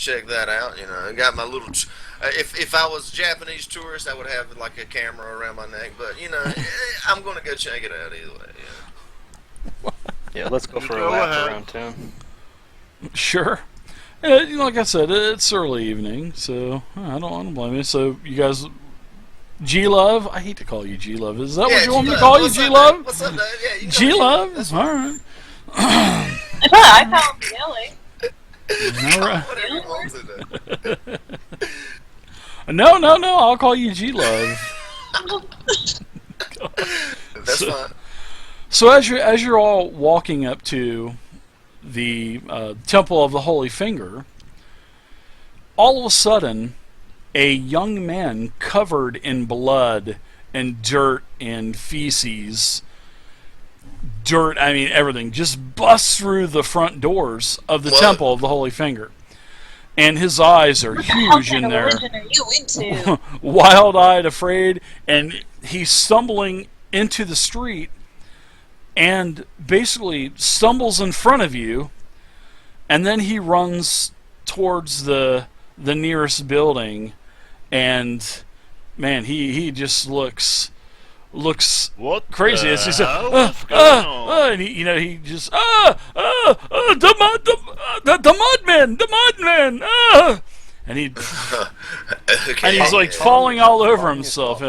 check that out. You know, I got my little. If I was a Japanese tourist, I would have like a camera around my neck. But you know, I'm gonna go check it out either way. Yeah, let's go for a Go lap ahead. around town. Sure. Like I said, it's early evening, so I don't blame you. So you guys, G Love, I hate to call you G Love. Is that what you want me to call you, G Love? What's up, Dave? Yeah, you G Love. That's All fine. right. I call him Billy. All right. Whatever you want to do. No. I'll call you G Love. That's fine. So as you're all walking up to the Temple of the Holy Finger, all of a sudden, a young man covered in blood and dirt and feces, I mean everything, just busts through the front doors of the Temple of the Holy Finger. And his eyes are huge in there. What religion are you into? Wild-eyed, afraid, and he's stumbling into the street and basically stumbles in front of you, and then he runs towards the nearest building, and man, he just looks What crazy. the It's just hell? What's going on? and he just the mudman, and he Okay. and he's like falling all over himself.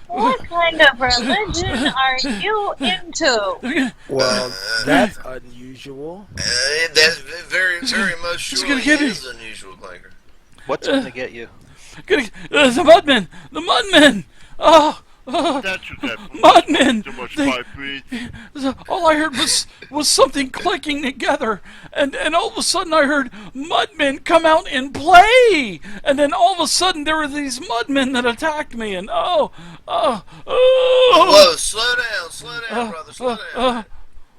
What kind of religion are you into? Well, that's unusual. That's very much He's sure gonna get is unusual, Clanker. What's going to get you? The mudman. Oh, That should happen. Mudman! Too much They- pipe breed. all I heard was something clicking together, and all of a sudden I heard mudmen come out and play, and then all of a sudden there were these mudmen that attacked me, and oh. Whoa, slow down, brother, slow down.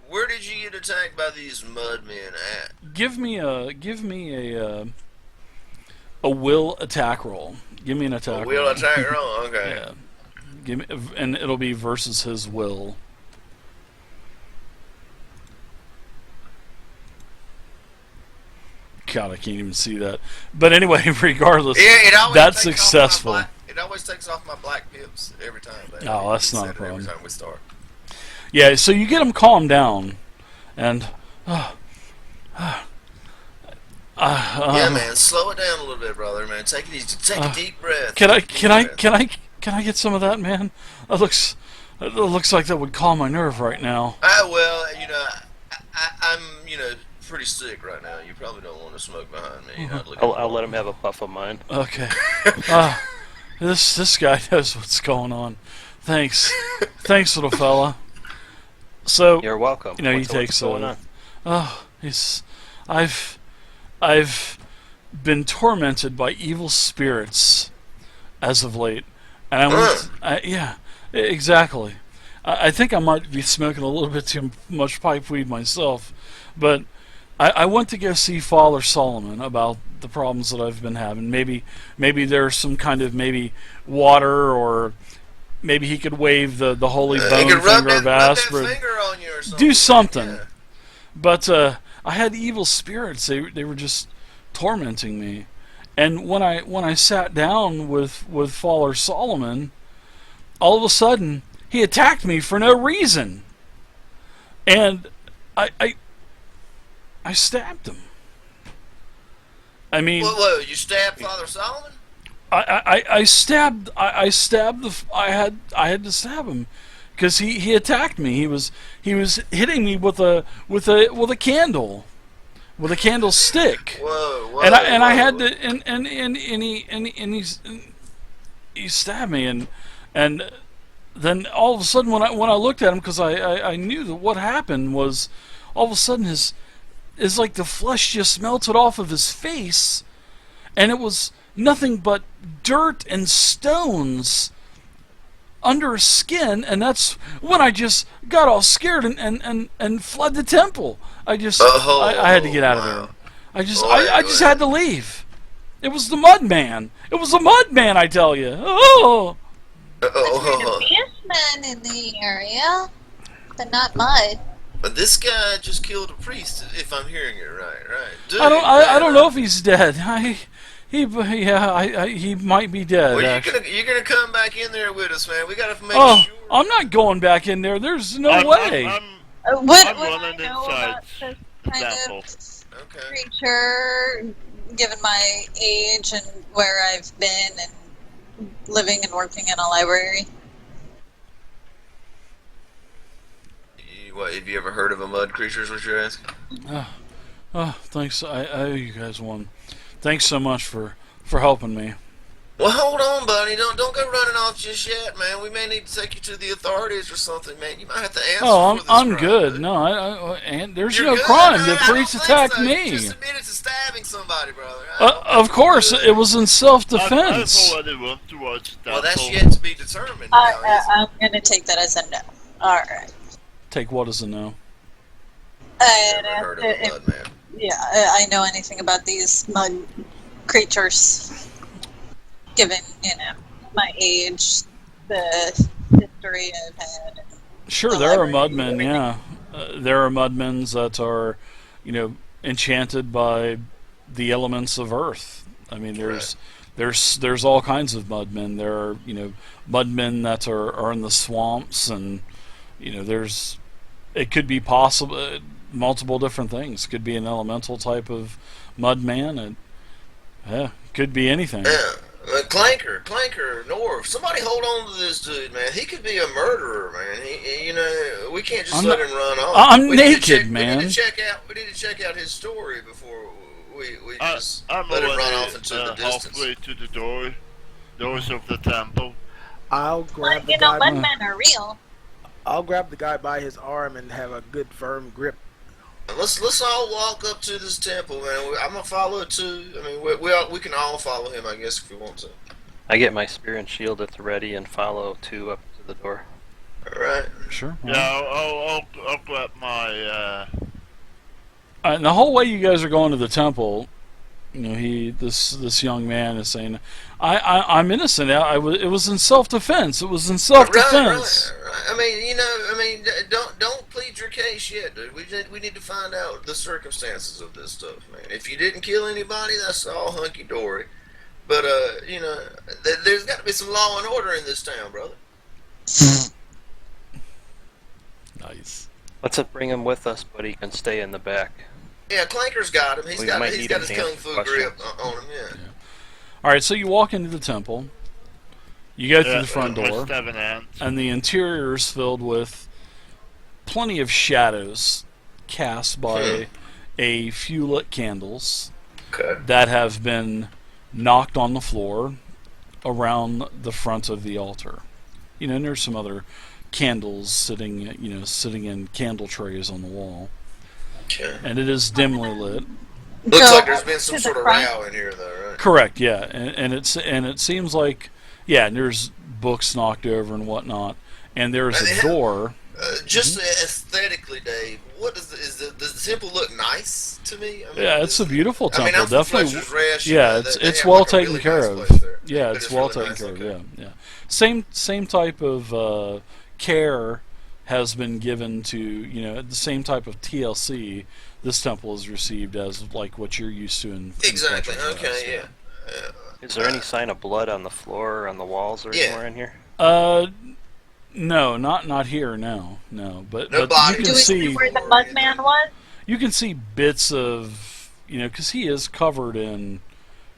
Where did you get attacked by these mudmen at? Give me a will attack roll. Give me an attack. Wheel roll. attack roll? Okay. Yeah. Give me, and it'll be versus his will. God, I can't even see that. But anyway, regardless, Yeah, it always that's takes successful. It always takes off my black pips every time. But Oh, that's you not a said it problem. Every time we start. Yeah, so you get him calmed down, and Yeah, man, slow it down a little bit, brother. Man, take it easy. Take a deep breath. Can I get some of that, man? It looks like that would calm my nerve right now. Well, you know, I'm pretty sick right now. You probably don't want to smoke behind me. You're not looking I'll let him have a puff of mine. Okay. This guy knows what's going on. Thanks, little fella. So You're welcome. You know, What's he takes going a. on? I've been tormented by evil spirits as of late, and yeah, exactly. I think I might be smoking a little bit too much pipe weed myself, but I went to go see Father Solomon about the problems that I've been having. Maybe there's some kind of water, or maybe he could wave the holy bone you could rub finger of that Asper. finger on you or something. Do something. Yeah. But I had evil spirits. They were just tormenting me. And when I sat down with Father Solomon, all of a sudden he attacked me for no reason, and I stabbed him. I mean, Whoa, you stabbed Father Solomon? I had to stab him because he attacked me. He was hitting me with a candle, with a candlestick. Whoa, And I had to and he stabbed me, and then all of a sudden when I looked at him, because I knew that what happened was, all of a sudden his like the flesh just melted off of his face, and it was nothing but dirt and stones under his skin, and that's when I just got all scared and fled the temple. I had to get out of there. I just had to leave. It was the mud man. It was the mud man, I tell you. Oh. There's a fierce man in the area, but not mud. But this guy just killed a priest, if I'm hearing it right? Dude, I don't know if he's dead. He might be dead. Well, Actually. you're gonna come back in there with us, man. We gotta make Oh, sure. I'm not going back in there. There's no way. What I'm would I running know inside about this kind temple. of Okay. creature, given my age and where I've been and living and working in a library? What? Have you ever heard of a mud creature? Is what you're asking? Oh, thanks. I owe you guys one. Thanks so much for helping me. Well, hold on, buddy. Don't go running off just yet, man. We may need to take you to the authorities or something, man. You might have to answer Oh, for this I'm crime, good. dude. No, and there's You're no good? crime. No, The I don't priest think attacked so. me. You just admitted to stabbing somebody, brother. I don't Of think course, you're good. it was in self-defense. I've already run towards that. Well, that's yet to be determined. now, isn't it? I'm going to take that as a no. Alright. Take what as a no? Never heard of a mud man. Yeah, I know anything about these mud creatures, given, my age, the history I've had. Sure, The there are library, mudmen. everything. Yeah, there are mudmen that are, enchanted by the elements of Earth. I mean, there's all kinds of mudmen. There are mudmen that are in the swamps, and it could be possible multiple different things. Could be an elemental type of mudman. Could be anything. Yeah. Clanker, Norv, somebody hold on to this dude, man. He could be a murderer, man. We can't just let him run off. I'm We need to naked, check- man. We need to check out his story before we just I'm let him already run off into the distance. halfway to the doors of the temple. I'll Well, grab the guy. mudmen are real. I'll grab the guy by his arm and have a good firm grip. Let's all walk up to this temple, man. I'm gonna follow too. I mean, we can all follow him, I guess, if we want to. I get my spear and shield at the ready and follow 2 up to the door. All right. Sure. Yeah, I'll grab my. And the whole way you guys are going to the temple, this young man is saying, I'm innocent. It was in self-defense. It was in self-defense. Right. Don't plead your case yet, dude. We need to find out the circumstances of this stuff, man. If you didn't kill anybody, that's all hunky dory. But there's got to be some law and order in this town, brother. Nice. Let's bring him with us, but he can stay in the back. Yeah, Clanker's got him. He's We got might his need kung him to answer fu questions. grip on him. Yeah. All right, so you walk into the temple. You go through the front door, and the interior is filled with plenty of shadows cast by a few lit candles Okay. that have been knocked on the floor around the front of the altar. And there's some other candles sitting in candle trays on the wall, Okay. and it is dimly lit. Looks Go like there's up been to some the sort of front. row in here, though, right? Correct, yeah, and it seems like, yeah, and there's books knocked over and whatnot, and there's a door. Just aesthetically, Dave, what does the temple look nice to me? I mean, Yeah, it's a beautiful I mean, temple, I'm from definitely. Fletcher's Rest, Yeah, they it's have well like a taken really care nice of. place there. Yeah, But it's well really taken nice, care okay. of. Yeah. Same type of care has been given to the same type of TLC this temple has received as like what you're used to in Exactly. Fletcher's Rest, Okay. Yeah. Is there any sign of blood on the floor or on the walls or Yeah. anywhere in here? No, not here. No. But No you body. can Do we see see where the mudman was? you can see bits of because he is covered in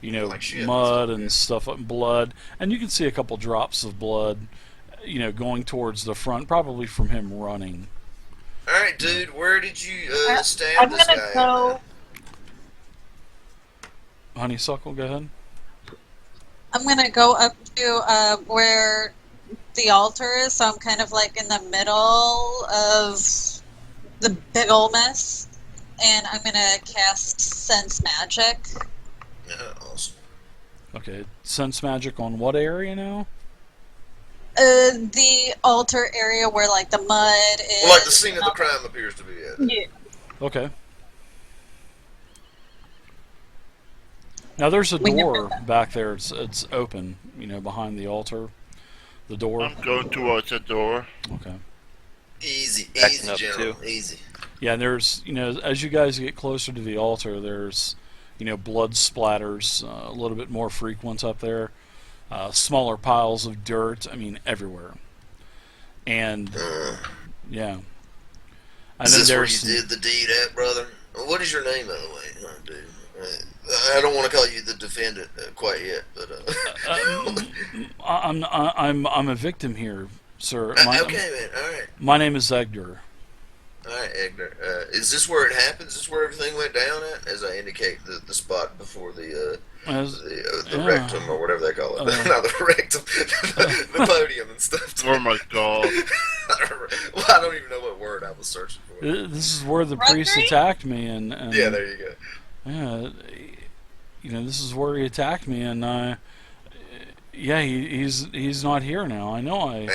Like shit. mud and stuff, blood, and you can see a couple drops of blood going towards the front, probably from him running. All right, dude. Where did you stab I'm this gonna guy? go. Honeysuckle, go ahead. I'm gonna go up to where the altar is, so I'm kind of like in the middle of the big ol' mess, and I'm gonna cast Sense Magic. Yeah, awesome. Okay, sense magic on what area now? The altar area where like the mud is. Well, like the scene of the crime appears to be at. Yeah. Okay. Now there's a We can door put that. back there. It's open, behind the altar. The door. I'm going towards the door. Okay. Easy, Backing easy, up, gentlemen. too. Easy. Yeah, and there's, as you guys get closer to the altar, there's, blood splatters a little bit more frequent up there. Smaller piles of dirt, I mean, everywhere. And, Uh, yeah. And is then this where you there's did the deed at, brother? What is your name, by the way, dude? I don't want to call you the defendant quite yet, but I'm a victim here, sir. okay, man. All right. My name is Edgar. All right, Egner. Is this where it happens? Is this where everything went down at? As I indicate the spot before the Yeah. rectum or whatever they call it. Not the rectum, the podium and stuff. Oh my god. Well, I don't even know what word I was searching for. This is where the priest Rugby? attacked me, and Yeah, there you go. yeah, this is where he attacked me, and yeah, he's not here now. I know Hey,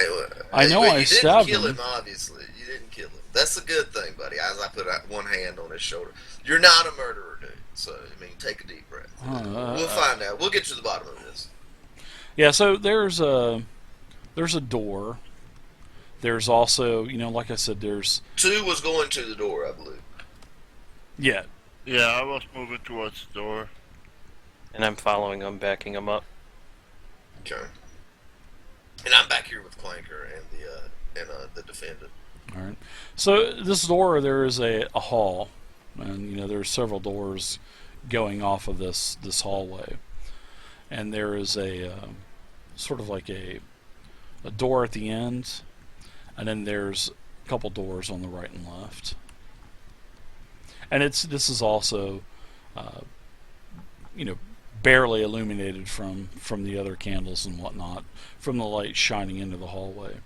I know well, I you stabbed didn't kill him. him. Obviously, you didn't kill him. That's a good thing, buddy. As I put out one hand on his shoulder, you're not a murderer, dude. So I mean, take a deep breath. We'll find out. We'll get to the bottom of this. Yeah, so there's a door. There's also, like I said, there's 2 was going to the door, I believe. yeah. Yeah, I was moving towards the door. And I'm following him, backing him up. Okay. And I'm back here with Clanker and the defendant. All right. So this door, there is a hall, and there's several doors going off of this hallway, and there is a sort of like a door at the end, and then there's a couple doors on the right and left, and this is also barely illuminated from the other candles and whatnot, from the light shining into the hallway.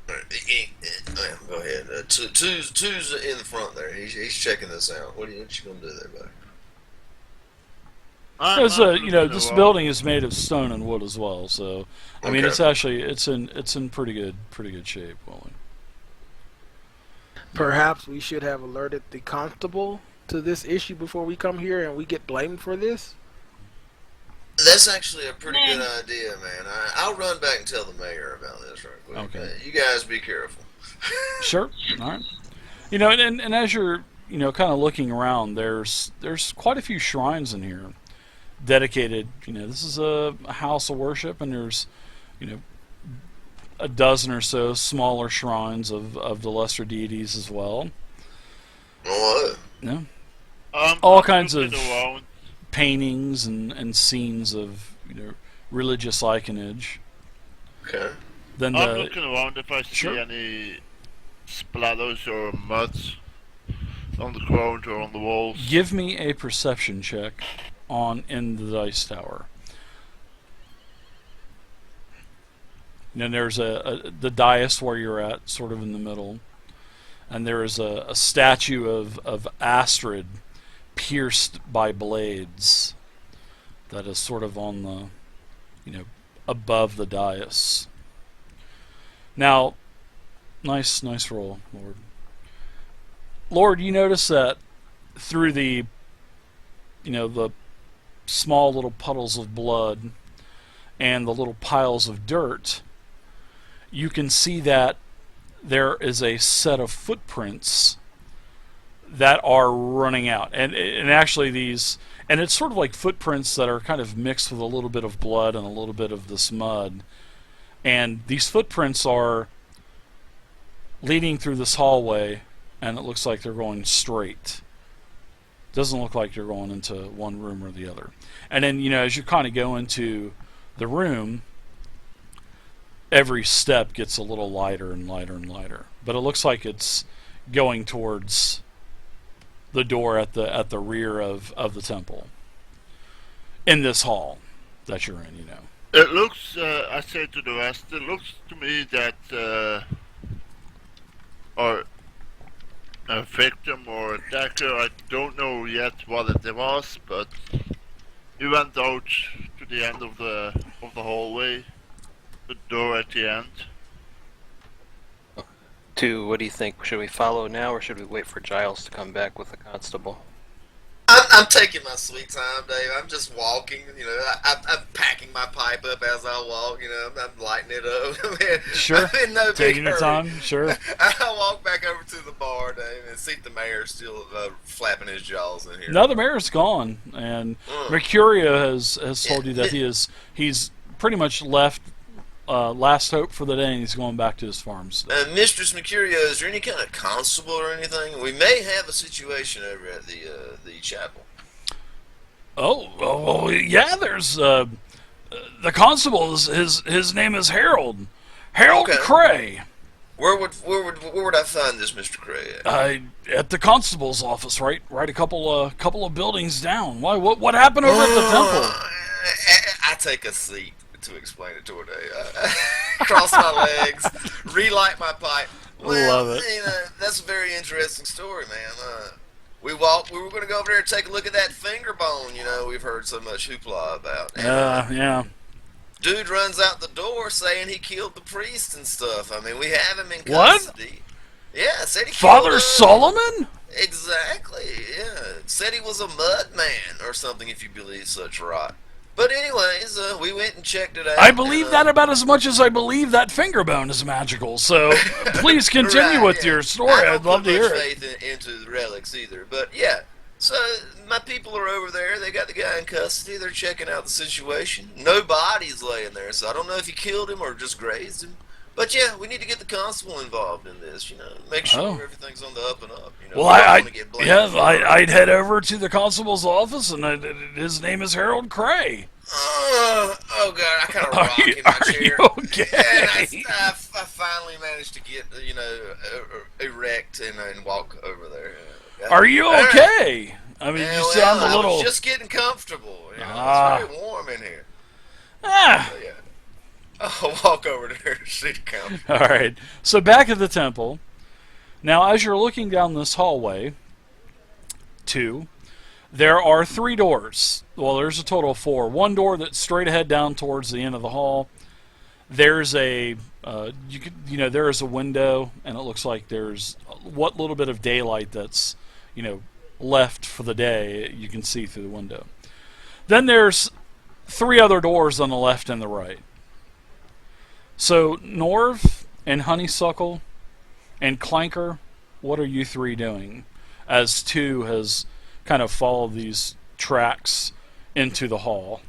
All right. Go ahead. Two's in the front there. He's checking this out. What you gonna do there, buddy? Because I'm looking this around. building is made of stone and wood as well, so I mean Okay. it's in pretty good shape, Willie. Perhaps we should have alerted the constable to this issue before we come here and we get blamed for this. That's actually a pretty good idea, man. I'll run back and tell the mayor about this right quick. Okay. You guys be careful. Sure. All right. And as you're kind of looking around, there's quite a few shrines in here dedicated. This is a house of worship, and there's a dozen or so smaller shrines of the lesser deities as well. What? Yeah. I'm kinds looking of- around. Paintings and scenes of religious iconage. Okay. Then I'm the looking around if I see Sure. any splatters or muds on the ground or on the walls. give me a perception check in the dice tower. And then there's the dais where you're at, sort of in the middle, and there is a statue of Astrid pierced by blades that is sort of on the above the dais. Now, nice roll, Lord. Lord, you notice that through the the small little puddles of blood and the little piles of dirt, you can see that there is a set of footprints that are running out, and actually these, and it's sort of like footprints that are kind of mixed with a little bit of blood and a little bit of this mud, and these footprints are leading through this hallway, and it looks like they're going straight. Doesn't look like you're going into one room or the other. And then as you kind of go into the room, every step gets a little lighter and lighter and lighter, but it looks like it's going towards the door at the rear of the temple in this hall that you're in. It looks, I say to the rest, it looks to me that or a victim or attacker, I don't know yet what it was, but he went out to the end of the hallway, the door at the end. What do you think? Should we follow now, or should we wait for Giles to come back with the constable? I'm taking my sweet time, Dave. I'm just walking. I'm packing my pipe up as I walk. I'm lighting it up. Man, Sure. I'm in no Taking big your hurry. time, sure. I walk back over to the bar, Dave, and see the mayor still flapping his jaws in here. No, the mayor's gone, and Mercurio has told you that he's pretty much left last hope for the day, and he's going back to his farms. Mistress Mercurio, is there any kind of constable or anything? We may have a situation over at the chapel. Oh, yeah. There's the constable. His name is Harold. Harold Okay. Cray. Where would I find this Mr. Cray at? At the constable's office, right a couple of buildings down. Why? What happened over at the temple? I take a seat to explain it to her. Cross my legs, relight my pipe. Well, Love it. That's a very interesting story, man. We were going to go over there and take a look at that finger bone. We've heard so much hoopla about. Yeah. Dude runs out the door saying he killed the priest and stuff. I mean, we have him in What? custody. Yeah, said he Father killed Solomon? Exactly, yeah. Said he was a mud man or something, if you believe such rot. But anyways, we went and checked it out. I believe that about as much as I believe that finger bone is magical. So please continue Right, with yeah. your story. I don't I'd love put to hear much it. faith into the relics either. But yeah, so my people are over there. They got the guy in custody. They're checking out the situation. No body's laying there, so I don't know if he killed him or just grazed him. But yeah, we need to get the constable involved in this. Make sure Oh. everything's on the up and up. Well, We don't wanna get blamed for it. I'd head over to the constable's office, and his name is Harold Cray. Oh God, I kind of Are rock you- in my are chair. you okay? And I finally managed to get erect and walk over there. Are you All right. okay? I mean, you sound a I little. was just getting comfortable. Ah. It's very warm in here. Ah. So, yeah. I'll walk over there to see the count. All right. So back at the temple. Now, as you're looking down this hallway, there are 3 doors. Well, there's a total of 4. One door that's straight ahead down towards the end of the hall. There's there is a window, and it looks like there's what little bit of daylight that's left for the day you can see through the window. Then there's 3 other doors on the left and the right. So Norv and Honeysuckle and Clanker, what are you 3 doing? As 2 has kind of followed these tracks into the hall.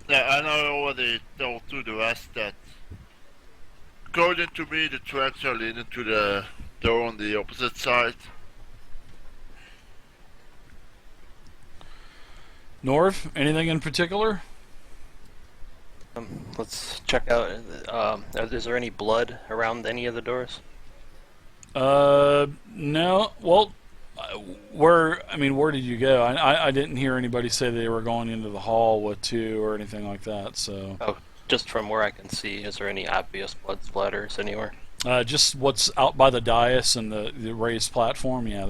Yeah, I already told to the rest that according to me the tracks are leading to the door on the opposite side. Norv, anything in particular? Let's check out. Is there any blood around any of the doors? No. Well, where did you go? I didn't hear anybody say they were going into the hall with 2 or anything like that. So Oh, just from where I can see, is there any obvious blood splatters anywhere? just what's out by the dais and the raised platform. Yeah,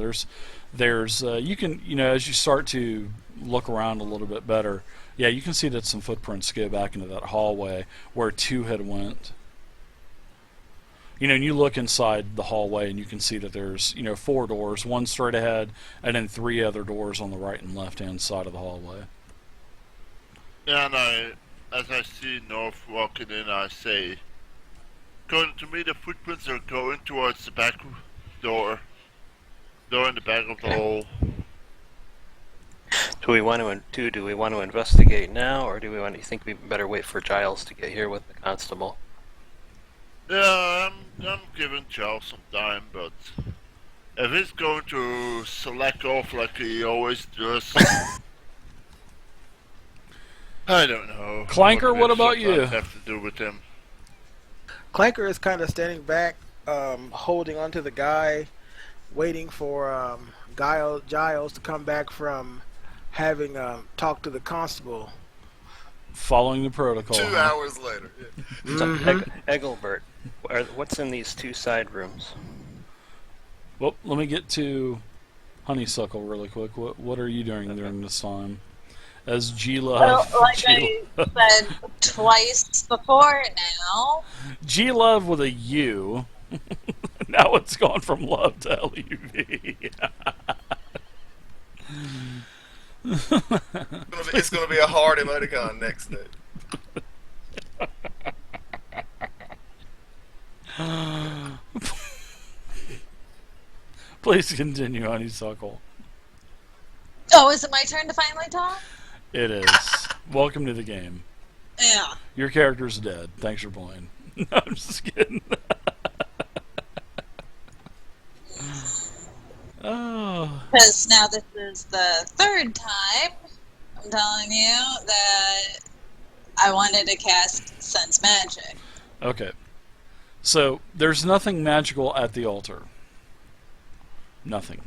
there's you can as you start to look around a little bit better. Yeah, you can see that some footprints go back into that hallway where 2 had went. And you look inside the hallway and you can see that there's 4 doors, 1 straight ahead, and then 3 other doors on the right and left hand side of the hallway. And as I see North walking in, I say, according to me, the footprints are going towards the back door in the back of the hall. Do we want to investigate now, or do you think we better wait for Giles to get here with the constable? Yeah, I'm giving Charles some time, but if he's going to select off like he always does, I don't know. Clanker, what about you? Have to do with him. Clanker is kind of standing back, holding onto the guy, waiting for Giles to come back from having talked to the constable. Following the protocol. 2 huh? hours later. Yeah. So, Eggelbert, what's in these 2 side rooms? Well, let me get to Honeysuckle really quick. What are you doing during this time? As G-Love... Well, like I said twice before now. G-Love with a U. Now it's gone from love to L-U-V. It's gonna be a hard emoticon next day. Please continue, Honeysuckle. Oh, is it my turn to finally talk? It is. Welcome to the game. Yeah. Your character's dead. Thanks for playing. No, I'm just kidding. Oh. Because now this is the third time I'm telling you that I wanted to cast Sense Magic. Okay. So, there's nothing magical at the altar. Nothing.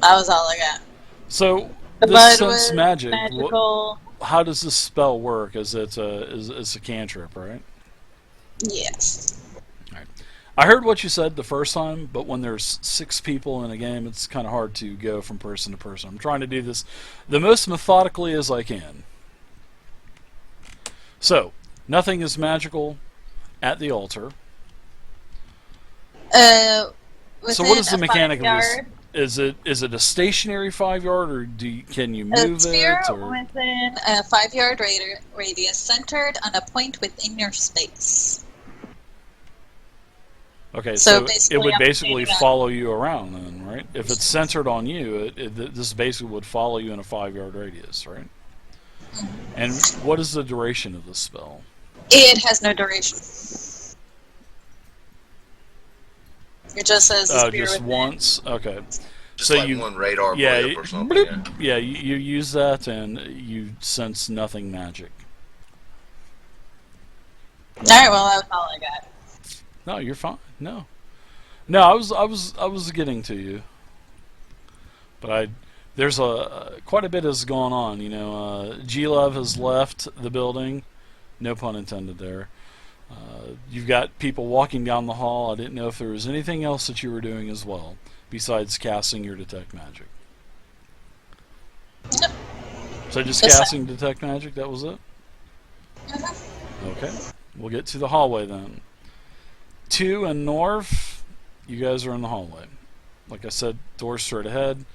That was all I got. So, The this mud sense was magic, magical. how does this spell work? Is it it's a cantrip, right? Yes. I heard what you said the first time, but when there's 6 people in a game, it's kind of hard to go from person to person. I'm trying to do this the most methodically as I can. So, nothing is magical at the altar. So what is the mechanic of this? Is it a stationary 5-yard, or can you move A sphere it? Or? within a 5-yard radius centered on a point within your space. Okay, So so it basically would I'm basically saying that- follow you around then, right? If it's centered on you, this basically would follow you in a 5-yard radius, right? And what is the duration of this spell? It has no duration. It just says the Oh, sphere just within. once? Okay. Just So like you, one radar yeah, blip or something. bloop, yeah, you use that and you sense nothing magic. Alright, well that was all I got. No, you're fine. No, I was getting to you, but there's quite a bit has gone on. You know, G-Love has left the building. No pun intended there. You've got people walking down the hall. I didn't know if there was anything else that you were doing as well besides casting your detect magic. No. So just Just casting detect magic. That was it. Okay, we'll get to the hallway then. 2 and north, you guys are in the hallway. Like I said, doors straight ahead.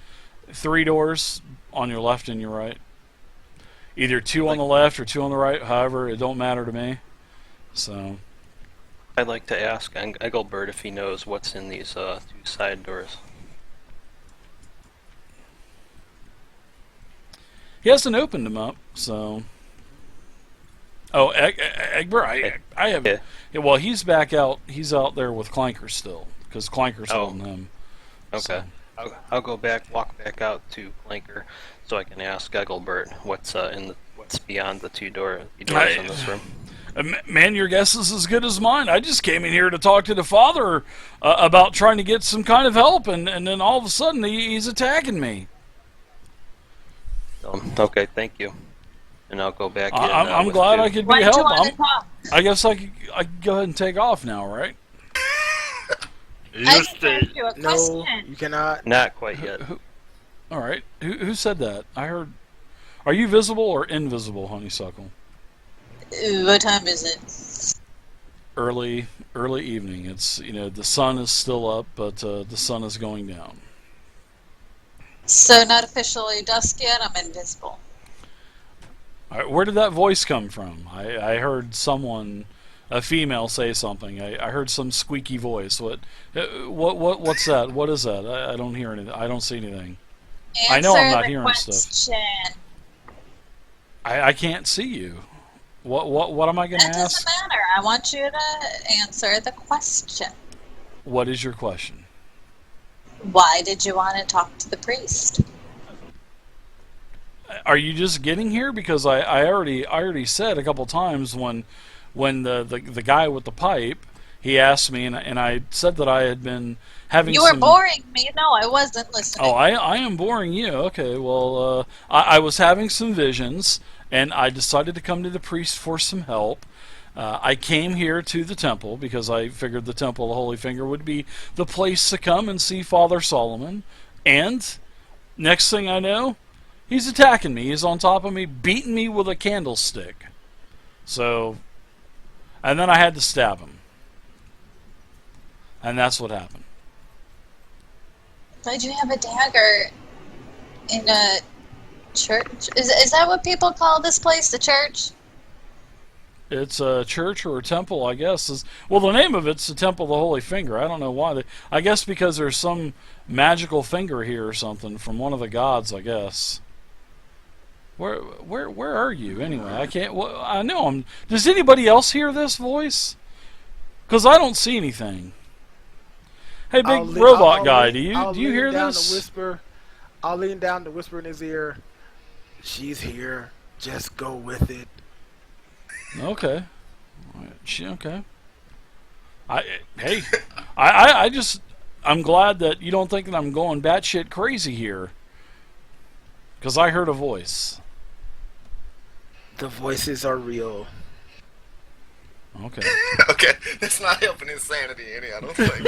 3 doors on your left and your right. Either 2 on the left or 2 on the right. However, it don't matter to me. So, I'd like to ask Engelbert if he knows what's in these 2 side doors. he hasn't opened them up, so... Oh, Egbert, I have... Yeah. Yeah, well, he's back out. He's out there with Clanker still, because Clanker's holding him. Okay. So. I'll go back, walk back out to Clanker, so I can ask Engelbert what's what's beyond the two doors in this room. Man, your guess is as good as mine. I just came in here to talk to the father about trying to get some kind of help, and then all of a sudden he's attacking me. Okay, thank you. And I'll go back in. I'm with glad you. I could be Why help. do you want to talk? I guess I could go ahead and take off now, right? You I just stay. asked you a No, question. you cannot. Not quite yet. All right. Who said that? I heard. Are you visible or invisible, Honeysuckle? What time is it? Early evening. It's the sun is still up, but the sun is going down. So not officially dusk yet. I'm invisible. All right, where did that voice come from? I heard someone, a female, say something. I heard some squeaky voice. What's that? What is that? I don't hear anything. I don't see anything. I know I'm not hearing stuff. I can't see you. What am I going to That ask? doesn't matter. I want you to answer the question. What is your question? Why did you want to talk to the priest? Are you just getting here? Because I already said a couple times when the guy with the pipe, he asked me, and I said that I had been having You were some... boring me. No, I wasn't listening. Oh, I am boring you. Okay, well, I was having some visions, and I decided to come to the priest for some help. I came here to the temple because I figured the Temple of the Holy Finger would be the place to come and see Father Solomon. And next thing I know, he's attacking me. He's on top of me, beating me with a candlestick. So, and then I had to stab him. And that's what happened. Why'd you have a dagger in a church? Is that what people call this place? The church? It's a church or a temple, I guess. Well, the name of it's the Temple of the Holy Finger. I don't know why. I guess because there's some magical finger here or something from one of the gods, I guess. Where are you anyway? I can't. Well, I know I'm. Does anybody else hear this voice? Because I don't see anything. Hey, big robot guy, do you hear this? I'll lean down to whisper in his ear. She's here. Just go with it. Okay. Okay. Hey, I just, I'm glad that you don't think that I'm going batshit crazy here. Because I heard a voice. The voices are real. Okay. Okay, that's not helping insanity any, I don't think.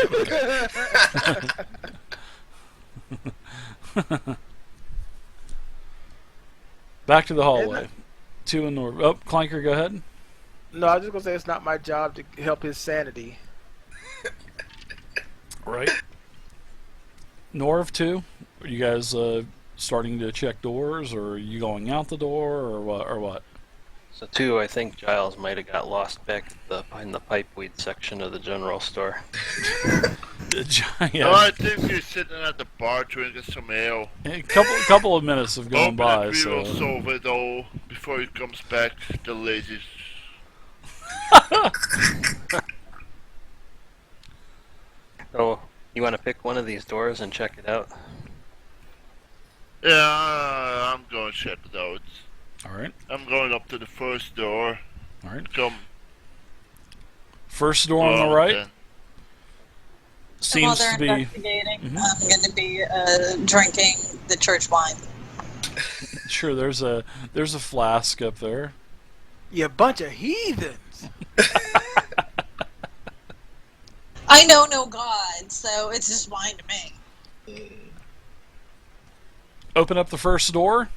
Okay. Back to the hallway. Two and Norv. Oh, Clanker, go ahead. No, I was just gonna say it's not my job to help his sanity. Right. Norv, too? Are you guys starting to check doors, or are you going out the door, or what? So too, I think Giles might have got lost back in the pipeweed section of the general store. Yeah. Oh, I think he's sitting at the bar drinking some ale. A couple of minutes have gone by, we so will solve it all before he comes back, the lazy. So, you want to pick one of these doors and check it out? Yeah, I'm going to check it out. Alright. I'm going up to the first door. Alright. Come. First door on the right. Then. So while Seems they're to be. investigating, I'm going to be drinking the church wine. Sure, there's a flask up there. You bunch of heathens. I know no God, so it's just wine to me. Open up the first door,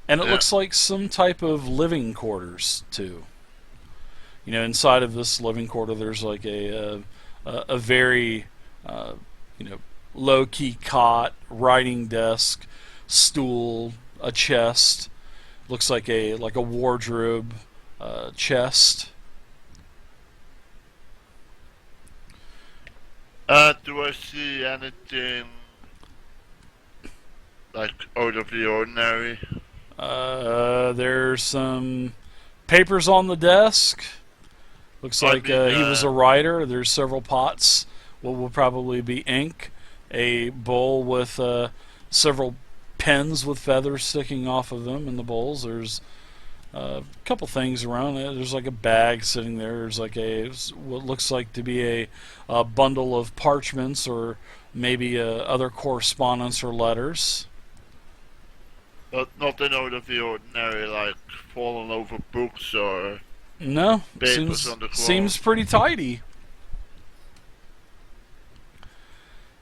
and it looks like some type of living quarters too. You know, inside of this living quarter, there's like a very low key cot, writing desk, stool, a chest. Looks like a wardrobe, chest. Do I see anything like out of the ordinary? There's some papers on the desk. Looks like he was a writer. There's several pots. What will probably be ink. A bowl with several pens with feathers sticking off of them in the bowls. There's a couple things around. There's like a bag sitting there. There's like what looks like to be a bundle of parchments or maybe other correspondence or letters. But nothing out of the ordinary, like falling over books or No, papers on the floor. seems pretty tidy.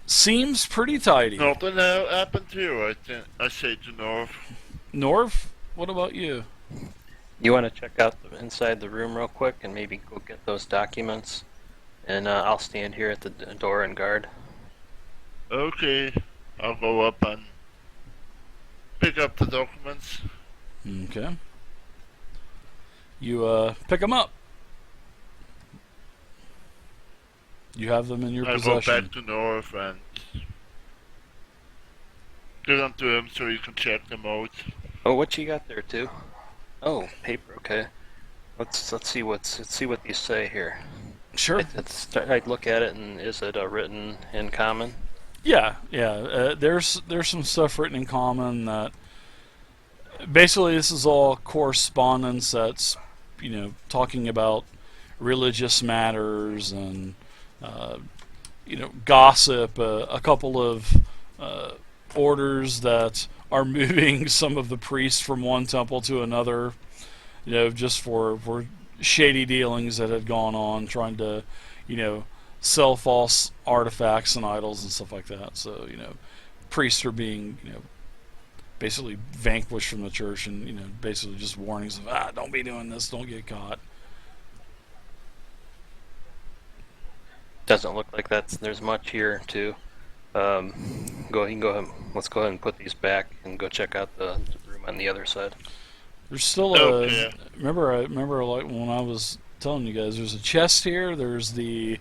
Seems pretty tidy. Nothing happened to you, I say to Norv. Norv, what about you? You want to check out inside the room real quick and maybe go get those documents? And I'll stand here at the door and guard. Okay, I'll go up and pick up the documents. Okay. You pick them up. You have them in your I possession. go back to Norv and give them to him so he can check them out. Oh, what you got there too? Oh, paper. Okay. Let's see what these say here. Sure. I'd look at it, and is it written in common? Yeah. There's some stuff written in common that basically this is all correspondence that's talking about religious matters and gossip. A couple of orders that are moving some of the priests from one temple to another, just for shady dealings that had gone on, trying to, sell false artifacts and idols and stuff like that. So, priests are being, basically vanquished from the church, and, basically just warnings of, don't be doing this, don't get caught. Doesn't look like there's much here too. Go. You can go ahead. Let's go ahead and put these back and go check out the room on the other side. There's still a. Okay. Remember, like when I was telling you guys, there's a chest here. There's the